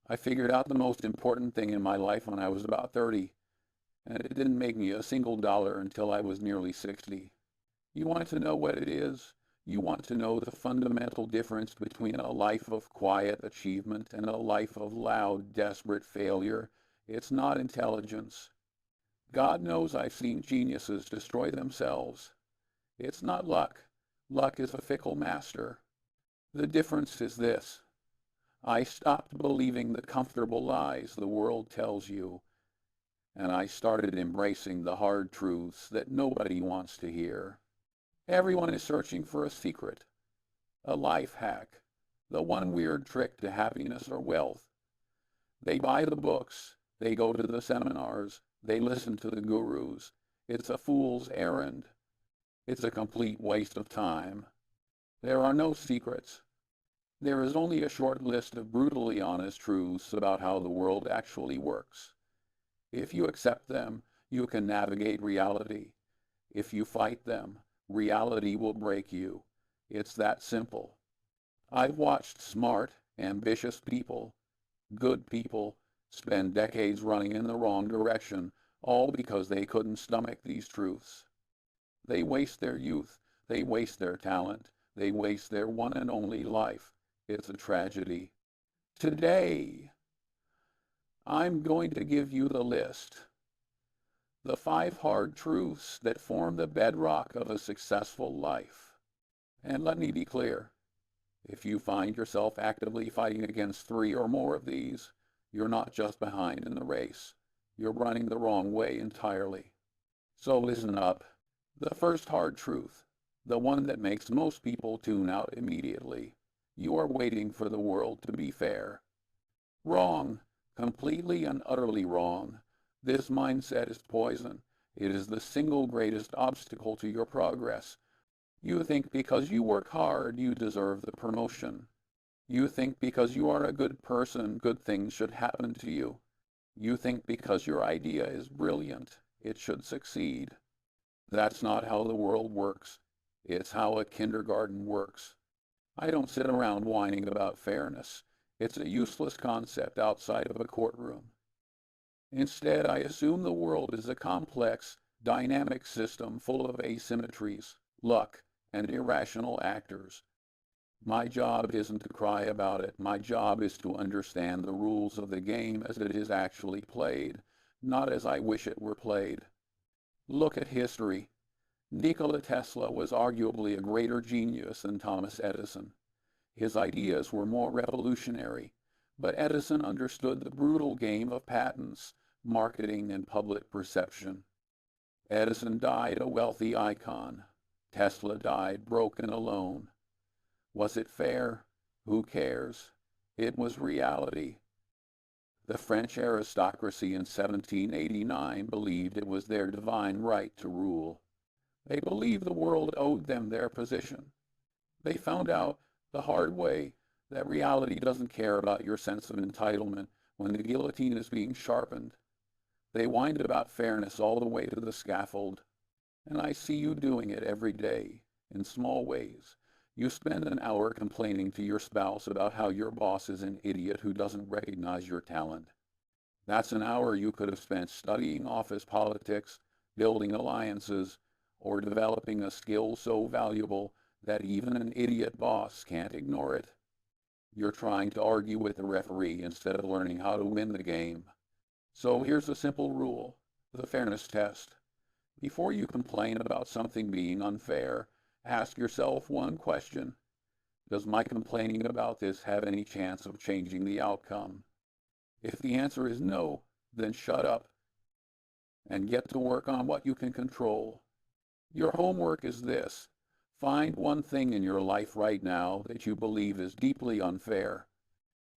I figured out the most important thing in my life when I was about 30, and it didn't make me a single dollar until I was nearly 60. You want to know what it is? You want to know the fundamental difference between a life of quiet achievement and a life of loud, desperate failure? It's not intelligence. God knows I've seen geniuses destroy themselves. It's not luck. Luck is a fickle master. The difference is this. I stopped believing the comfortable lies the world tells you, and I started embracing the hard truths that nobody wants to hear. Everyone is searching for a secret, a life hack, the one weird trick to happiness or wealth. They buy the books, they go to the seminars, they listen to the gurus. It's a fool's errand. It's a complete waste of time. There are no secrets. There is only a short list of brutally honest truths about how the world actually works. If you accept them, you can navigate reality. If you fight them, reality will break you. It's that simple. I've watched smart, ambitious people, good people, spend decades running in the wrong direction, all because they couldn't stomach these truths. They waste their youth, they waste their talent, they waste their one and only life. It's a tragedy. Today, I'm going to give you the list. The 5 hard truths that form the bedrock of a successful life. And let me be clear, if you find yourself actively fighting against 3 or more of these, you're not just behind in the race. You're running the wrong way entirely. So listen up. The first hard truth, the one that makes most people tune out immediately. You are waiting for the world to be fair. Wrong. Completely and utterly wrong. This mindset is poison. It is the single greatest obstacle to your progress. You think because you work hard, you deserve the promotion. You think because you are a good person, good things should happen to you. You think because your idea is brilliant, it should succeed. That's not how the world works. It's how a kindergarten works. I don't sit around whining about fairness. It's a useless concept outside of a courtroom. Instead, I assume the world is a complex, dynamic system full of asymmetries, luck, and irrational actors. My job isn't to cry about it. My job is to understand the rules of the game as it is actually played, not as I wish it were played. Look at history. Nikola Tesla was arguably a greater genius than Thomas Edison. His ideas were more revolutionary, but Edison understood the brutal game of patents, marketing, and public perception. Edison died a wealthy icon. Tesla died broke and alone. Was it fair? Who cares? It was reality. The French aristocracy in 1789 believed it was their divine right to rule. They believed the world owed them their position. They found out the hard way that reality doesn't care about your sense of entitlement when the guillotine is being sharpened. They whined about fairness all the way to the scaffold, and I see you doing it every day, in small ways. You spend an hour complaining to your spouse about how your boss is an idiot who doesn't recognize your talent. That's an hour you could have spent studying office politics, building alliances, or developing a skill so valuable that even an idiot boss can't ignore it. You're trying to argue with the referee instead of learning how to win the game. So here's a simple rule, the fairness test. Before you complain about something being unfair, ask yourself one question. Does my complaining about this have any chance of changing the outcome? If the answer is no, then shut up and get to work on what you can control. Your homework is this. Find one thing in your life right now that you believe is deeply unfair.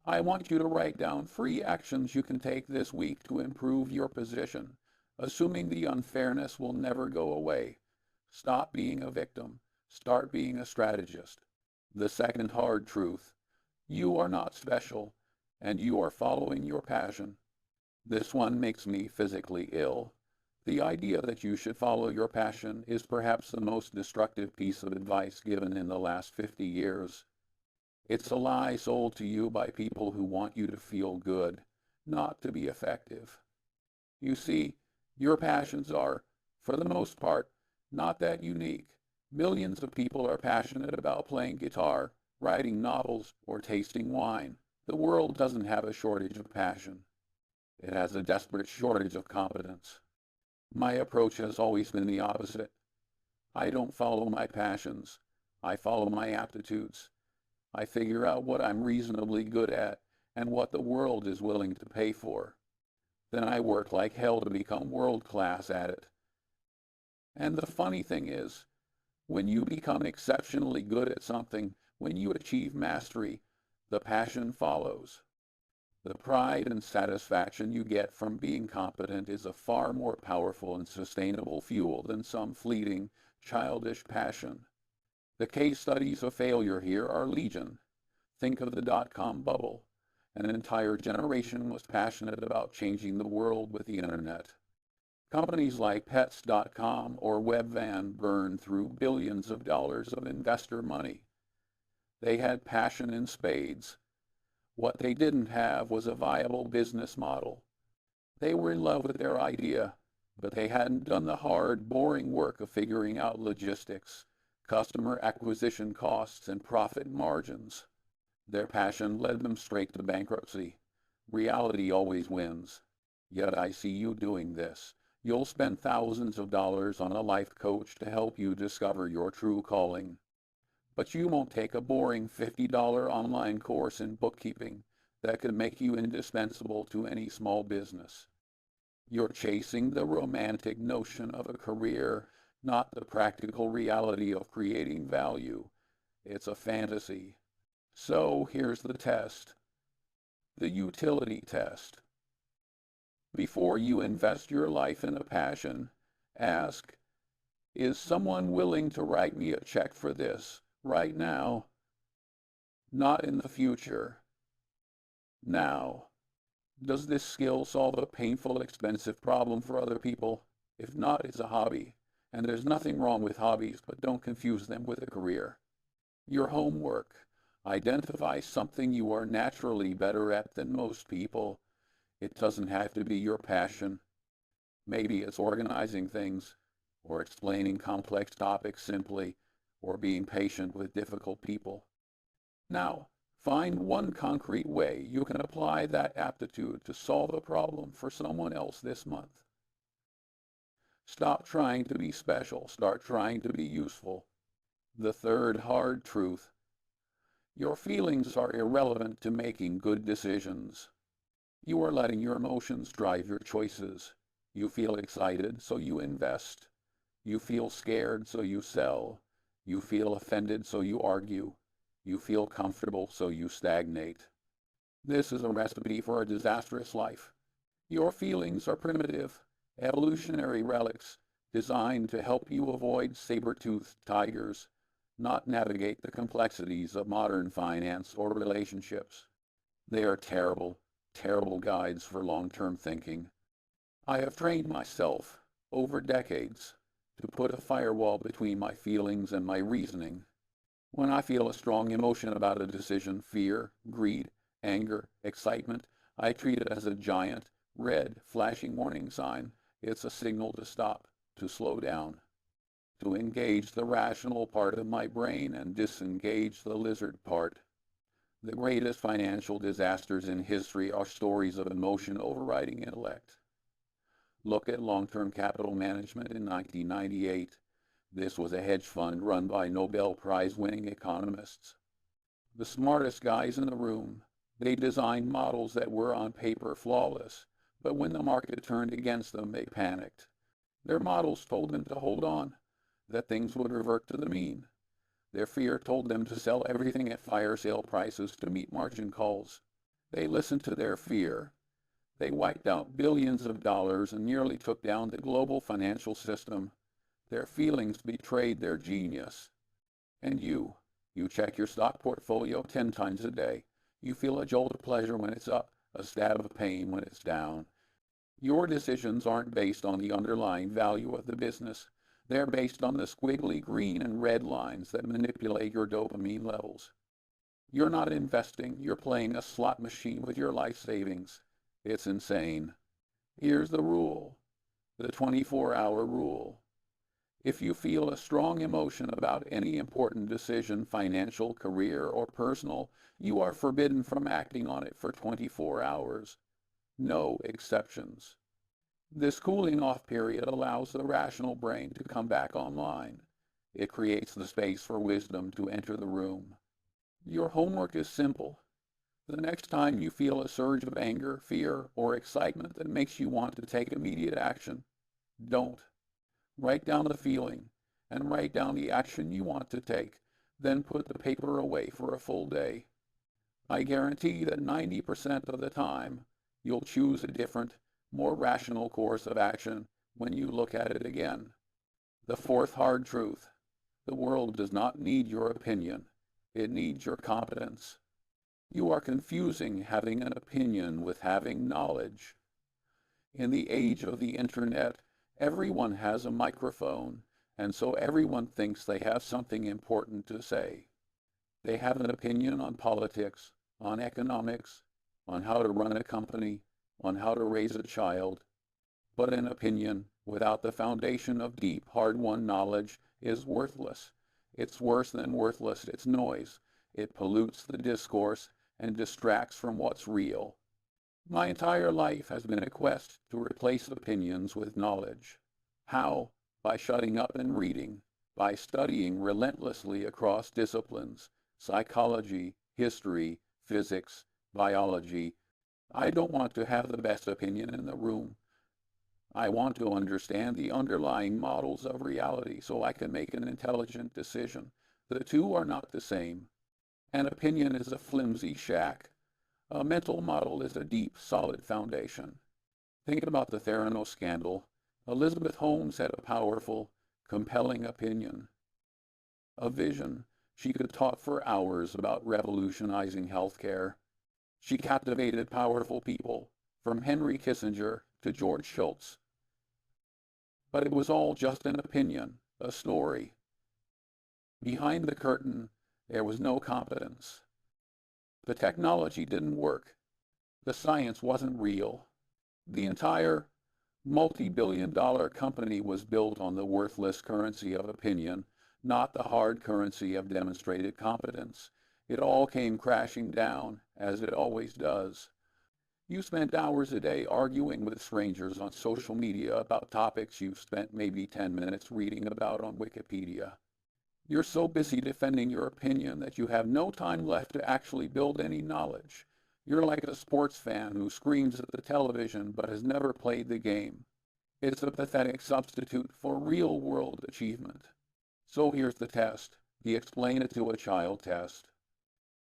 I want you to write down 3 actions you can take this week to improve your position, assuming the unfairness will never go away. Stop being a victim. Start being a strategist. The second hard truth. You are not special, and you are following your passion. This one makes me physically ill. The idea that you should follow your passion is perhaps the most destructive piece of advice given in the last 50 years. It's a lie sold to you by people who want you to feel good, not to be effective. You see, your passions are, for the most part, not that unique. Millions of people are passionate about playing guitar, writing novels, or tasting wine. The world doesn't have a shortage of passion. It has a desperate shortage of competence. My approach has always been the opposite. I don't follow my passions. I follow my aptitudes. I figure out what I'm reasonably good at and what the world is willing to pay for. Then I work like hell to become world class at it. And the funny thing is, when you become exceptionally good at something, when you achieve mastery, the passion follows. The pride and satisfaction you get from being competent is a far more powerful and sustainable fuel than some fleeting, childish passion. The case studies of failure here are legion. Think of the dot-com bubble. An entire generation was passionate about changing the world with the internet. Companies like Pets.com or Webvan burned through billions of dollars of investor money. They had passion in spades. What they didn't have was a viable business model. They were in love with their idea, but they hadn't done the hard, boring work of figuring out logistics, customer acquisition costs, and profit margins. Their passion led them straight to bankruptcy. Reality always wins. Yet I see you doing this. You'll spend thousands of dollars on a life coach to help you discover your true calling. But you won't take a boring $50 online course in bookkeeping that could make you indispensable to any small business. You're chasing the romantic notion of a career, not the practical reality of creating value. It's a fantasy. So here's the test. The utility test. Before you invest your life in a passion, ask, is someone willing to write me a check for this right now? Not in the future. Now. Does this skill solve a painful, expensive problem for other people? If not, it's a hobby. And there's nothing wrong with hobbies, but don't confuse them with a career. Your homework. Identify something you are naturally better at than most people. It doesn't have to be your passion. Maybe it's organizing things, or explaining complex topics simply, or being patient with difficult people. Now, find one concrete way you can apply that aptitude to solve a problem for someone else this month. Stop trying to be special. Start trying to be useful. The third hard truth. Your feelings are irrelevant to making good decisions. You are letting your emotions drive your choices. You feel excited, so you invest. You feel scared, so you sell. You feel offended, so you argue. You feel comfortable, so you stagnate. This is a recipe for a disastrous life. Your feelings are primitive, evolutionary relics designed to help you avoid saber-toothed tigers, not navigate the complexities of modern finance or relationships. They are terrible, terrible guides for long-term thinking. I have trained myself, over decades, to put a firewall between my feelings and my reasoning. When I feel a strong emotion about a decision, fear, greed, anger, excitement, I treat it as a giant, red, flashing warning sign. It's a signal to stop, to slow down, to engage the rational part of my brain and disengage the lizard part. The greatest financial disasters in history are stories of emotion overriding intellect. Look at long-term capital management in 1998. This was a hedge fund run by Nobel Prize-winning economists. The smartest guys in the room. They designed models that were on paper flawless, but when the market turned against them, they panicked. Their models told them to hold on, that things would revert to the mean. Their fear told them to sell everything at fire sale prices to meet margin calls. They listened to their fear. They wiped out billions of dollars and nearly took down the global financial system. Their feelings betrayed their genius. And you check your stock portfolio 10 times a day. You feel a jolt of pleasure when it's up, a stab of pain when it's down. Your decisions aren't based on the underlying value of the business. They're based on the squiggly green and red lines that manipulate your dopamine levels. You're not investing, you're playing a slot machine with your life savings. It's insane. Here's the rule, the 24-hour rule. If you feel a strong emotion about any important decision, financial, career, or personal, you are forbidden from acting on it for 24 hours. No exceptions. This cooling off period allows the rational brain to come back online. It creates the space for wisdom to enter the room. Your homework is simple. The next time you feel a surge of anger, fear, or excitement that makes you want to take immediate action, don't. Write down the feeling and write down the action you want to take, then put the paper away for a full day. I guarantee that 90% of the time, you'll choose a different, more rational course of action when you look at it again. The fourth hard truth: the world does not need your opinion, it needs your competence. You are confusing having an opinion with having knowledge. In the age of the internet, everyone has a microphone, and so everyone thinks they have something important to say. They have an opinion on politics, on economics, on how to run a company, on how to raise a child. But an opinion without the foundation of deep, hard-won knowledge is worthless. It's worse than worthless. It's noise. It pollutes the discourse and distracts from what's real. My entire life has been a quest to replace opinions with knowledge. How? By shutting up and reading, by studying relentlessly across disciplines, psychology, history, physics, biology. I don't want to have the best opinion in the room. I want to understand the underlying models of reality so I can make an intelligent decision. The two are not the same. An opinion is a flimsy shack. A mental model is a deep, solid foundation. Think about the Theranos scandal. Elizabeth Holmes had a powerful, compelling opinion. A vision. She could talk for hours about revolutionizing healthcare. She captivated powerful people, from Henry Kissinger to George Shultz. But it was all just an opinion, a story. Behind the curtain, there was no competence. The technology didn't work. The science wasn't real. The entire multi-billion-dollar company was built on the worthless currency of opinion, not the hard currency of demonstrated competence. It all came crashing down, as it always does. You spent hours a day arguing with strangers on social media about topics you've spent maybe 10 minutes reading about on Wikipedia. You're so busy defending your opinion that you have no time left to actually build any knowledge. You're like a sports fan who screams at the television but has never played the game. It's a pathetic substitute for real-world achievement. So here's the test, the explain it to a child test.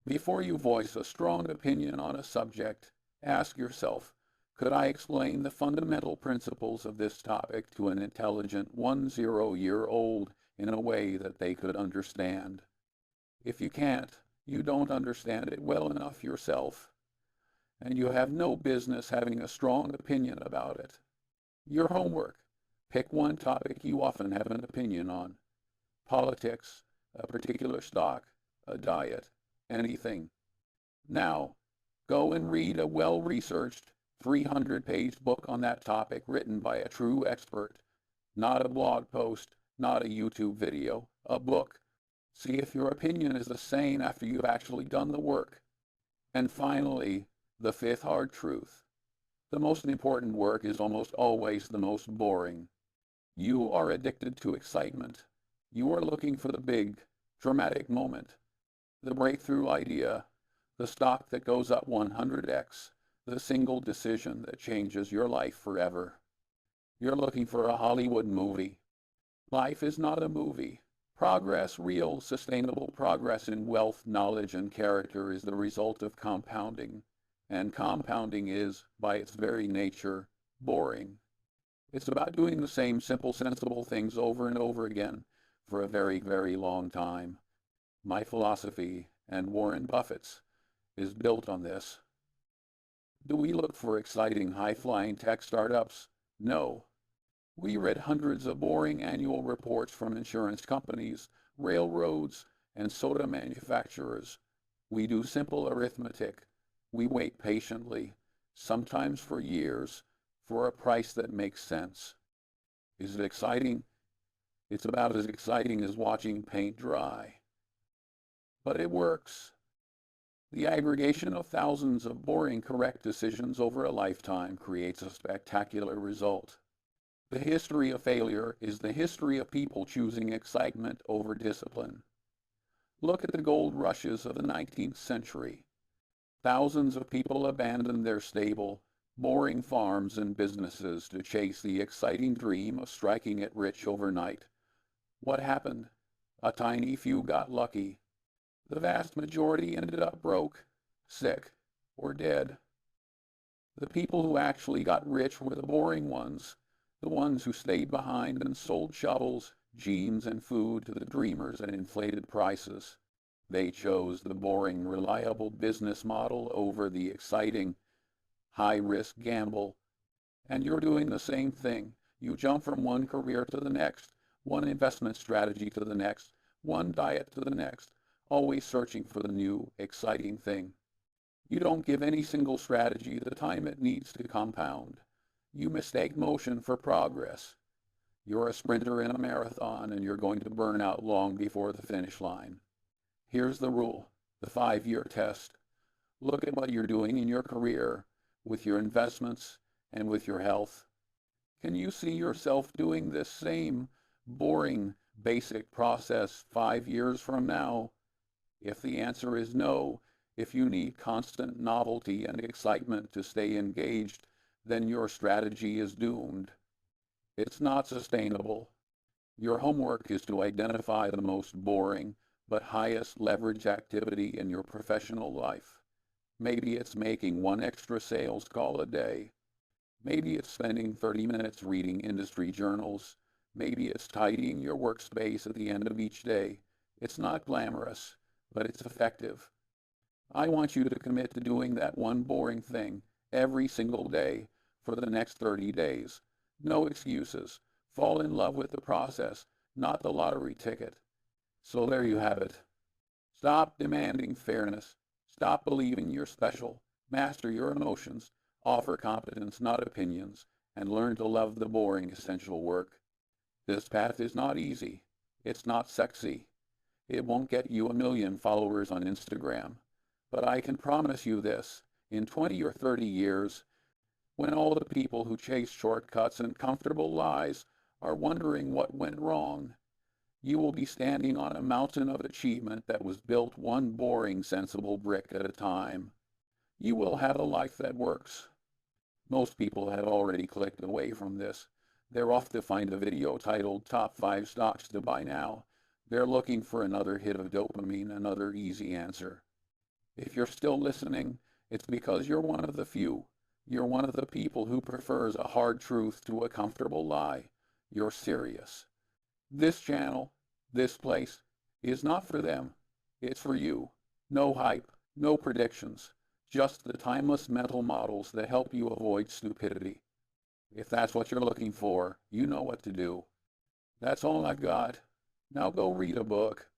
Before you voice a strong opinion on a subject, ask yourself, could I explain the fundamental principles of this topic to an intelligent 10-year-old in a way that they could understand? If you can't, you don't understand it well enough yourself, and you have no business having a strong opinion about it. Your homework: pick one topic you often have an opinion on. Politics, a particular stock, a diet, anything. Now, go and read a well-researched 300-page book on that topic written by a true expert. Not a blog post, not a YouTube video, a book. See if your opinion is the same after you've actually done the work. And finally, the fifth hard truth. The most important work is almost always the most boring. You are addicted to excitement. You are looking for the big, dramatic moment, the breakthrough idea, the stock that goes up 100x, the single decision that changes your life forever. You're looking for a Hollywood movie. Life is not a movie. Progress, real, sustainable progress in wealth, knowledge, and character is the result of compounding. And compounding is, by its very nature, boring. It's about doing the same simple, sensible things over and over again for a very, very long time. My philosophy, and Warren Buffett's, is built on this. Do we look for exciting, high-flying tech startups? No. We read hundreds of boring annual reports from insurance companies, railroads, and soda manufacturers. We do simple arithmetic. We wait patiently, sometimes for years, for a price that makes sense. Is it exciting? It's about as exciting as watching paint dry. But it works. The aggregation of thousands of boring correct decisions over a lifetime creates a spectacular result. The history of failure is the history of people choosing excitement over discipline. Look at the gold rushes of the 19th century. Thousands of people abandoned their stable, boring farms and businesses to chase the exciting dream of striking it rich overnight. What happened? A tiny few got lucky. The vast majority ended up broke, sick, or dead. The people who actually got rich were the boring ones, the ones who stayed behind and sold shovels, jeans, and food to the dreamers at inflated prices. They chose the boring, reliable business model over the exciting, high-risk gamble. And you're doing the same thing. You jump from one career to the next, one investment strategy to the next, one diet to the next, always searching for the new, exciting thing. You don't give any single strategy the time it needs to compound. You mistake motion for progress. You're a sprinter in a marathon, and you're going to burn out long before the finish line. Here's the rule, the 5-year test. Look at what you're doing in your career, with your investments, and with your health. Can you see yourself doing this same boring, basic process 5 years from now? If the answer is no, if you need constant novelty and excitement to stay engaged, then your strategy is doomed. It's not sustainable. Your homework is to identify the most boring but highest leverage activity in your professional life. Maybe it's making one extra sales call a day. Maybe it's spending 30 minutes reading industry journals. Maybe it's tidying your workspace at the end of each day. It's not glamorous, but it's effective. I want you to commit to doing that one boring thing every single day for the next 30 days. No excuses. Fall in love with the process, not the lottery ticket. So there you have it. Stop demanding fairness. Stop believing you're special. Master your emotions. Offer competence, not opinions, and learn to love the boring, essential work. This path is not easy. It's not sexy. It won't get you 1 million followers on Instagram. But I can promise you this, in 20 or 30 years, when all the people who chase shortcuts and comfortable lies are wondering what went wrong, you will be standing on a mountain of achievement that was built one boring, sensible brick at a time. You will have a life that works. Most people have already clicked away from this. They're off to find a video titled Top 5 Stocks to Buy Now. They're looking for another hit of dopamine, another easy answer. If you're still listening, it's because you're one of the few. You're one of the people who prefers a hard truth to a comfortable lie. You're serious. This channel, this place, is not for them. It's for you. No hype, no predictions, just the timeless mental models that help you avoid stupidity. If that's what you're looking for, you know what to do. That's all I've got. Now go read a book.